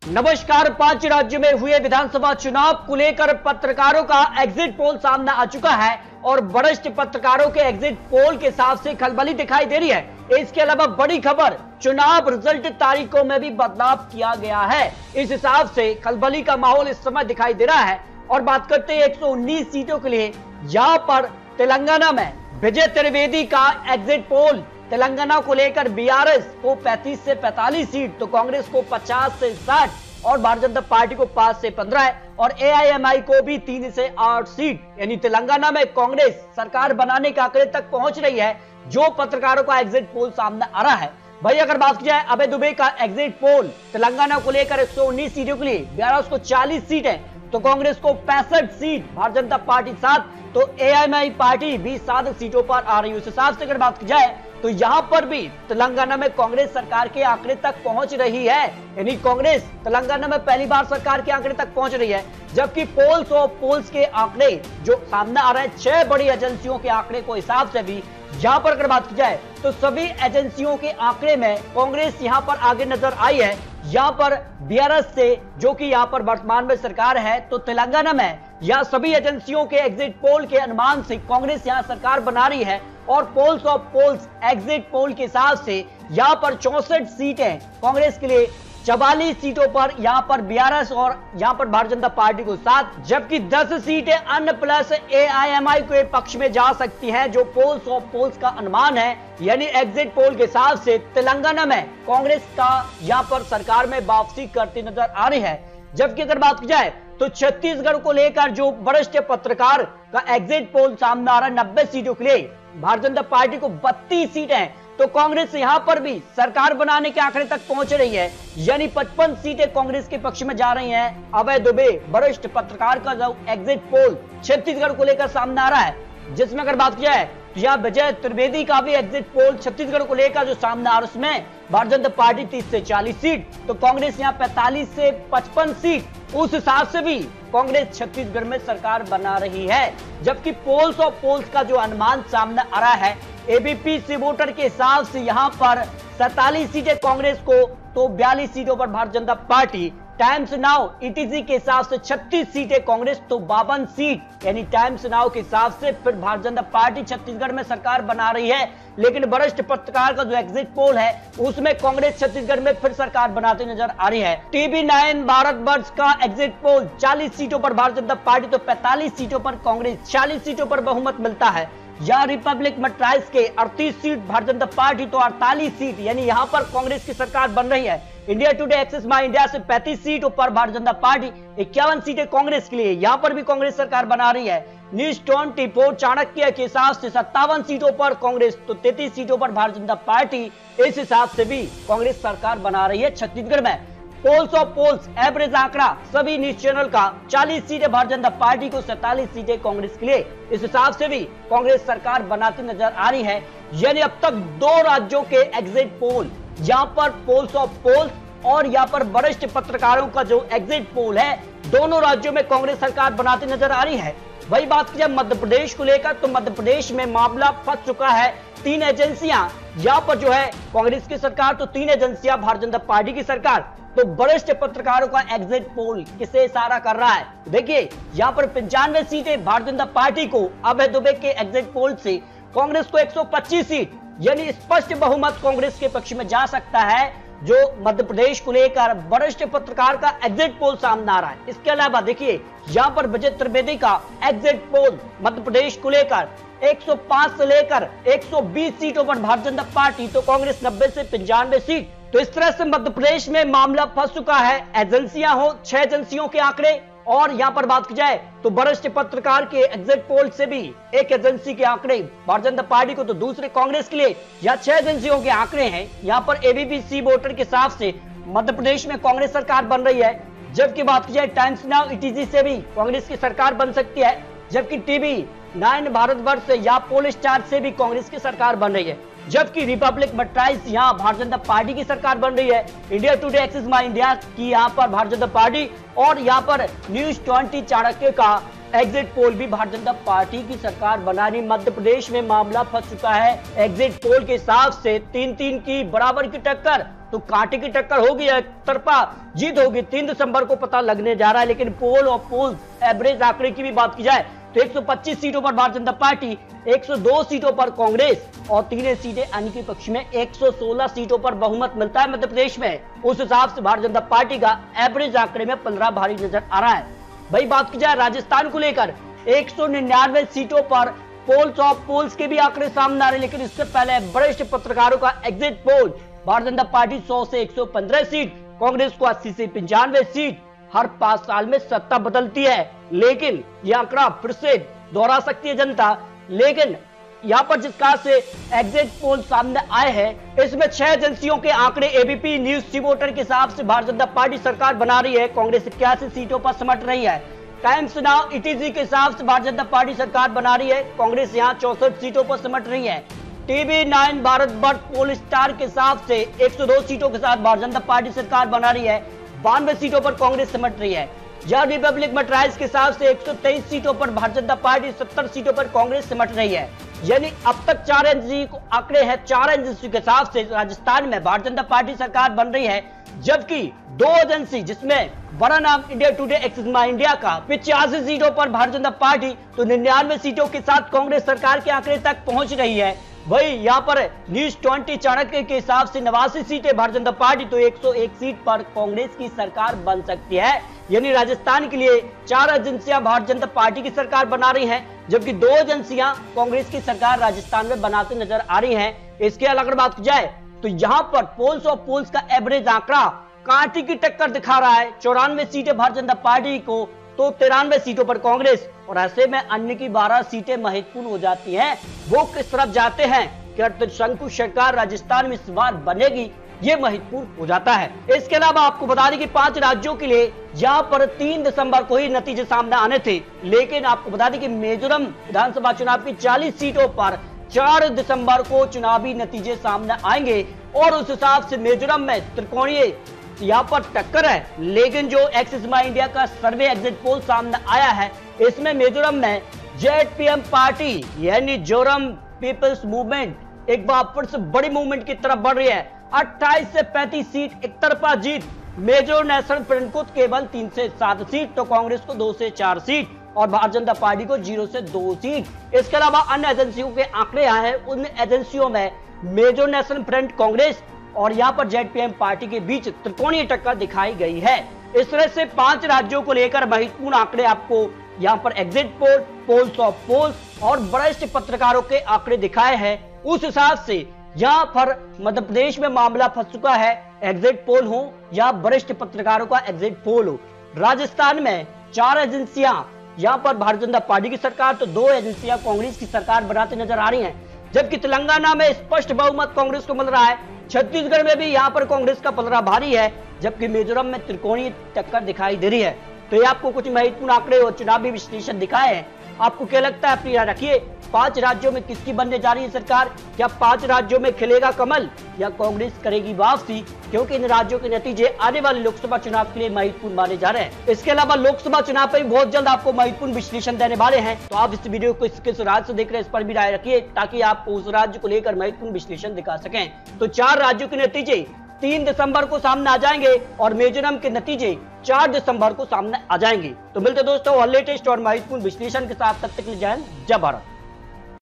नमस्कार। 5 राज्यों में हुए विधानसभा चुनाव को लेकर पत्रकारों का एग्जिट पोल सामने आ चुका है और वरिष्ठ पत्रकारों के एग्जिट पोल के हिसाब से खलबली दिखाई दे रही है। इसके अलावा बड़ी खबर, चुनाव रिजल्ट तारीखों में भी बदलाव किया गया है। इस हिसाब से खलबली का माहौल इस समय दिखाई दे रहा है। और बात करते हैं 119 सीटों के लिए, यहां पर तेलंगाना में विजय त्रिवेदी का एग्जिट पोल तेलंगाना को लेकर बीआरएस को 35 से 45 सीट, तो कांग्रेस को 50 से 60 और भारतीय जनता पार्टी को 5 से 15 है और एआईएमआई को भी 3 से 8 सीट। यानी तेलंगाना में कांग्रेस सरकार बनाने के आंकड़े तक पहुंच रही है, जो पत्रकारों का एग्जिट पोल सामने आ रहा है। भाई अगर बात की जाए अभय दुबे का एग्जिट पोल तेलंगाना को लेकर 119 सीटों के लिए बीआरएस को 40 सीट है, तो कांग्रेस को 65 सीट, भारतीय जनता पार्टी 7, तो एआईएमआई पार्टी भी 7 सीटों पर आ रही है। उस हिसाब से अगर बात की जाए तो यहां पर भी तेलंगाना में कांग्रेस सरकार के आंकड़े तक पहुंच रही है। यानी कांग्रेस तेलंगाना में पहली बार सरकार के आंकड़े तक पहुंच रही है, जबकि पोल्स और पोल्स के आंकड़े जो सामने आ रहे हैं 6 बड़ी एजेंसियों के आंकड़े को हिसाब से भी यहां पर अगर बात की जाए तो सभी एजेंसियों के आंकड़े में कांग्रेस यहां पर आगे नजर आई है। यहां पर बीआरएस से, जो कि यहां पर वर्तमान में सरकार है, तो तेलंगाना में यहां सभी एजेंसियों के एग्जिट पोल के अनुमान से कांग्रेस यहां सरकार बना रही है। और polls of polls exit poll के हिसाब से यहां पर 64 सीटें कांग्रेस के लिए, 44 सीटों पर यहां पर बीआरएस और यहां पर भारतीय जनता पार्टी को 7, जबकि 10 सीटें अन्य प्लस एआईएमआई के पक्ष में जा सकती हैं, जो पोल्स ऑफ पोल्स का अनुमान है। यानी एग्जिट पोल के हिसाब से तेलंगाना में कांग्रेस का यहां पर सरकार में वापसी करती नजर आ रही है। जबकि अगर बात की जाए तो छत्तीसगढ़ को लेकर जो वरिष्ठ पत्रकार का एग्जिट पोल सामने आ रहा है, 90 सीटों के लिए भारतीय जनता पार्टी को 32 सीटें हैं, तो कांग्रेस यहां पर भी सरकार बनाने के आंकड़े तक पहुंच रही है। यानी 55 सीटें कांग्रेस के पक्ष में जा रही हैं। अभय दुबे वरिष्ठ पत्रकार का जो एग्जिट पोल छत्तीसगढ़ को लेकर सामने आ रहा है, जिसमें अगर बात की जाए तो यहां विजय त्रिवेदी का भी एग्जिट पोल छत्तीसगढ़ को लेकर जो सामने आ रहा है, उसमें भारतीय जनता पार्टी 30 से 40 सीट, तो कांग्रेस यहां 45 से 55 सीट। उस हिसाब से भी कांग्रेस छत्तीसगढ़ में सरकार बना रही है। जबकि पोल्स और पोल्स का जो अनुमान सामने आ रहा है, एबीपी सी वोटर के हिसाब से यहां पर 47 सीटें कांग्रेस को, तो 42 सीटों पर Bharatiya Janata party. Times now ETG के हिसाब से 36 सीटें कांग्रेस, तो 52 सीट। यानी टाइम्स नाउ के हिसाब से फिर भारतीय जनता पार्टी छत्तीसगढ़ में सरकार बना रही है। लेकिन वरिष्ठ पत्रकार का जो एग्जिट पोल है, उसमें कांग्रेस छत्तीसगढ़ में फिर सरकार बनाते नजर आ रही है। टीवी9 भारतवर्ष का एग्जिट पोल 40 सीटों पर भारतीय जनता पार्टी, तो 45 सीटों पर कांग्रेस, 40 सीटों पर बहुमत मिलता है। या रिपब्लिक मट्राइज के 38 सीट भारतीय जनता पार्टी, तो 48 सीट, यानी यहां पर कांग्रेस की सरकार बन रही है। इंडिया टुडे एक्सेस माई इंडिया से 35 सीटों पर भारतीय जनता पार्टी, 51 सीटें कांग्रेस के लिए, यहां पर भी कांग्रेस सरकार बना रही है। न्यूज 24 चाणक्य के हिसाब से 57 सीटों पर कांग्रेस, तो 33 सीटों पर भारतीय जनता पार्टी। इस हिसाब से भी कांग्रेस सरकार बना रही है छत्तीसगढ़ में। पोल्स ऑफ पोल्स एवरेज आंकड़ा सभी न्यूज चैनल का 40 सीटें भारतीय जनता पार्टी को, 47 सीटें कांग्रेस के लिए। इस हिसाब से भी कांग्रेस सरकार बनाती नजर आ रही है। यानी अब तक 2 राज्यों के एग्जिट पोल, यहां पर पोल्स ऑफ पोल्स और यहां पर वरिष्ठ पत्रकारों का जो एग्जिट पोल है, दोनों राज्यों में कांग्रेस सरकार बनाती नजर आ रही है। वही बात की जाए मध्य प्रदेश को लेकर, तो मध्य प्रदेश में मामला फंस चुका है। 3 एजेंसियां यहां पर जो है कांग्रेस की सरकार, तो 3 एजेंसियां भारतीय जनता पार्टी की सरकार। तो वरिष्ठ पत्रकारों का एग्जिट पोल किसे इशारा कर रहा है? देखिए यहां पर 95 सीटें भारतीय जनता पार्टी को, अभय दुबे के एग्जिट पोल से कांग्रेस को 125 सीट, यानी स्पष्ट बहुमत कांग्रेस के पक्ष में जा सकता है, जो मध्य प्रदेश को लेकर वरिष्ठ पत्रकार का एग्जिट पोल सामने आ रहा है। इसके अलावा देखिए यहां पर विजय त्रिवेदी का एग्जिट पोल मध्य प्रदेश को लेकर 105 से लेकर 120 सीटों पर भारतीय जनता पार्टी, तो कांग्रेस 90 से 95 सीट। तो इस तरह से मध्य प्रदेश में मामला फंस चुका है। एजेंसियां हो, 6 एजेंसियों के आंकड़े, और यहां पर बात की जाए तो वरिष्ठ पत्रकार के एग्जिट पोल से भी एक एजेंसी के आंकड़े भारतीय जनता पार्टी को, तो दूसरे कांग्रेस के लिए। यह 6 एजेंसियों के आंकड़े हैं। यहां पर एबीपी सी वोटर के हिसाब से मध्य प्रदेश में कांग्रेस सरकार बन रही है। जबकि बात की जाए टाइम्स नाउ ईटीजी से भी कांग्रेस की सरकार बन सकती है। जबकि टीवी9 भारतवर्ष से या पोल स्टार से भी कांग्रेस की सरकार बन रही है। जबकि रिपब्लिक मट्राइज यहां भारतीय जनता पार्टी की सरकार बन रही है। इंडिया टुडे एक्सेस माई इंडिया की यहां पर भारतीय जनता पार्टी, और यहां पर न्यूज 20 चाणक्य का एग्जिट पोल भी भारतीय जनता पार्टी की सरकार बनानी। मध्य प्रदेश में मामला फंस चुका है। एग्जिट पोल के हिसाब से 3-3 की बराबर की टक्कर, तो कांटे की टक्कर होगी, एक तरफा जीत होगी। 3 दिसंबर को पता लगने जा रहा है। लेकिन पोल और पोल एवरेज आंकड़े की भी बात की जाए तो 125 सीटों पर भारतीय जनता पार्टी, 102 सीटों पर कांग्रेस और 3 सीटें अन्य के पक्ष में 116 सीटों पर बहुमत मिलता है मध्य प्रदेश में। उस हिसाब से भारतीय जनता पार्टी का एवरेज आंकड़े में 15 भारी नजर आ रहा है। भाई बात की जाए राजस्थान को लेकर 199 सीटों पर पोल्स ऑफ पोल्स के भी आंकड़े सामने आ रहे हैं। लेकिन इससे पहले वरिष्ठ पत्रकारों का exit poll, Bharatiya Janata party 100 से 115 सीट, कांग्रेस को 80 से 95 सीट। हर 5 साल में सत्ता बदलती है, लेकिन यह आंकड़ा फिर से दोहरा सकती है जनता। लेकिन यहां पर जिस कहा से एग्जिट पोल सामने आए हैं, इसमें 6 एजेंसियों के आंकड़े, एबीपी न्यूज, सी वोटर के हिसाब से भारतीय जनता पार्टी सरकार बना रही है। कांग्रेस 81 सीटों पर सिमट रही है। टाइम्स नाउ ईटीजी के हिसाब से भारतीय जनता पार्टी सरकार बना रही है। कांग्रेस यहां 64 सीटों पर सिमट रही है। TV9 भारतवर्ष पोल स्टार के हिसाब से 102 सीटों के साथ भारतीय जनता पार्टी सरकार बना रही है। 92 सीटों पर कांग्रेस सिमट रही है। जब रिपब्लिक मट्राइज के हिसाब से 123 सीटों पर भारतीय जनता पार्टी, 70 सीटों पर कांग्रेस सिमट रही है। यानी अब तक 4 एजेंसी को आंकड़े हैं। 4 एजेंसी के हिसाब से राजस्थान में भारतीय जनता पार्टी सरकार बन रही है, जबकि 2 एजेंसी जिसमें बड़ा नाम इंडिया टुडे, एक्सिस माई इंडिया का 85 सीटों पर भारतीय जनता पार्टी, तो 99 सीटों के साथ कांग्रेस सरकार के आंकड़े तक पहुंच रही है। वही यहाँ पर न्यूज 20 चाणक्य के हिसाब से 89 सीटें भारतीय जनता पार्टी, तो 101 सीट पर कांग्रेस की सरकार बन सकती है। यानी राजस्थान के लिए 4 एजेंसियां भारतीय जनता पार्टी की सरकार बना रही हैं, जबकि 2 एजेंसियां कांग्रेस की सरकार राजस्थान में बनाते नजर आ रही हैं। इसके अलावा अगर बात की जाए तो यहाँ पर पोल्स ऑफ पोल्स का एवरेज आंकड़ा कांटे की टक्कर दिखा रहा है। 94 सीटें भारतीय जनता पार्टी को, तो 93 सीटों पर कांग्रेस, और ऐसे में अन्य की 12 सीटें महत्वपूर्ण हो जाती हैं। वो किस तरफ जाते हैं कि अर्थशंकु सरकार राजस्थान में इस बार बनेगी, ये महत्वपूर्ण हो जाता है। इसके अलावा आपको बता दें कि 5 राज्यों के लिए यहाँ पर 3 दिसंबर को ही नतीजे सामने आने थे। लेकिन आपको बता दें कि मिजोरम विधानसभा चुनाव की 40 सीटों पर 4 दिसंबर को चुनावी नतीजे सामने आएंगे और उस हिसाब से मिजोरम में त्रिकोणीय यहाँ पर टक्कर है। लेकिन जो एक्सिस माई इंडिया का सर्वे एग्जिट पोल सामने आया है, इसमें मिजोरम में जेडपीएम पार्टी यानी जोरम पीपल्स मूवमेंट एक बार फिर से बड़ी मूवमेंट की तरफ बढ़ रही है। 28 से 35 सीट एक तरफा जीत। मिजो नेशनल फ्रंट को केवल 3 से 7 सीट, तो कांग्रेस को 2 से 4 सीट और भारतीय जनता पार्टी को 0 से 2 सीट। इसके अलावा अन्य एजेंसियों के आंकड़े आए हैं। उन एजेंसियों में मिजो नेशनल फ्रंट कांग्रेस और यहाँ पर जेडपीएम पार्टी के बीच त्रिकोणीय टक्कर दिखाई गई है। इस तरह से 5 राज्यों को लेकर महत्वपूर्ण आंकड़े आपको यहाँ पर exit poll, polls of polls और वरिष्ठ पत्रकारों के आंकड़े दिखाए हैं। उस हिसाब से यहाँ पर मध्य प्रदेश में मामला फंस चुका है। एग्जिट पोल हो या वरिष्ठ पत्रकारों का एग्जिट पोल हो, राजस्थान में 4 एजेंसियां यहाँ पर भारतीय जनता पार्टी की सरकार, तो 2 एजेंसियां कांग्रेस की सरकार बनाते नजर आ रही हैं। जबकि तेलंगाना में स्पष्ट बहुमत कांग्रेस को मिल रहा है। छत्तीसगढ़ में भी यहाँ पर कांग्रेस का पलड़ा भारी है, जबकि मिजोरम में त्रिकोणीय टक्कर दिखाई दे रही है। तो ये आपको कुछ महत्वपूर्ण आंकड़े और चुनावी विश्लेषण दिखाए हैं। आपको क्या लगता है अपनी राय रखिए। 5 राज्यों में किसकी बनने जा रही है सरकार? क्या 5 राज्यों में खिलेगा कमल या कांग्रेस करेगी वापसी? क्योंकि इन राज्यों के नतीजे आने वाले लोकसभा चुनाव के लिए महत्वपूर्ण माने जा रहे हैं। इसके अलावा लोकसभा चुनाव पर बहुत जल्द आपको महत्वपूर्ण विश्लेषण देने वाले हैं। तो आप इस वीडियो को किस राज्य से देख रहे हैं, इस पर भी राय रखिए, ताकि आप उस राज्य को लेकर महत्वपूर्ण विश्लेषण दिखा सकें। तो 4 राज्यों के नतीजे 3 दिसंबर को सामने आ जाएंगे और मिजोरम के नतीजे 4 दिसंबर को सामने आ जाएंगे। तो मिलते दोस्तों और लेटेस्ट और महत्वपूर्ण विश्लेषण के साथ। तब तक के लिए जय हिंद, जय भारत।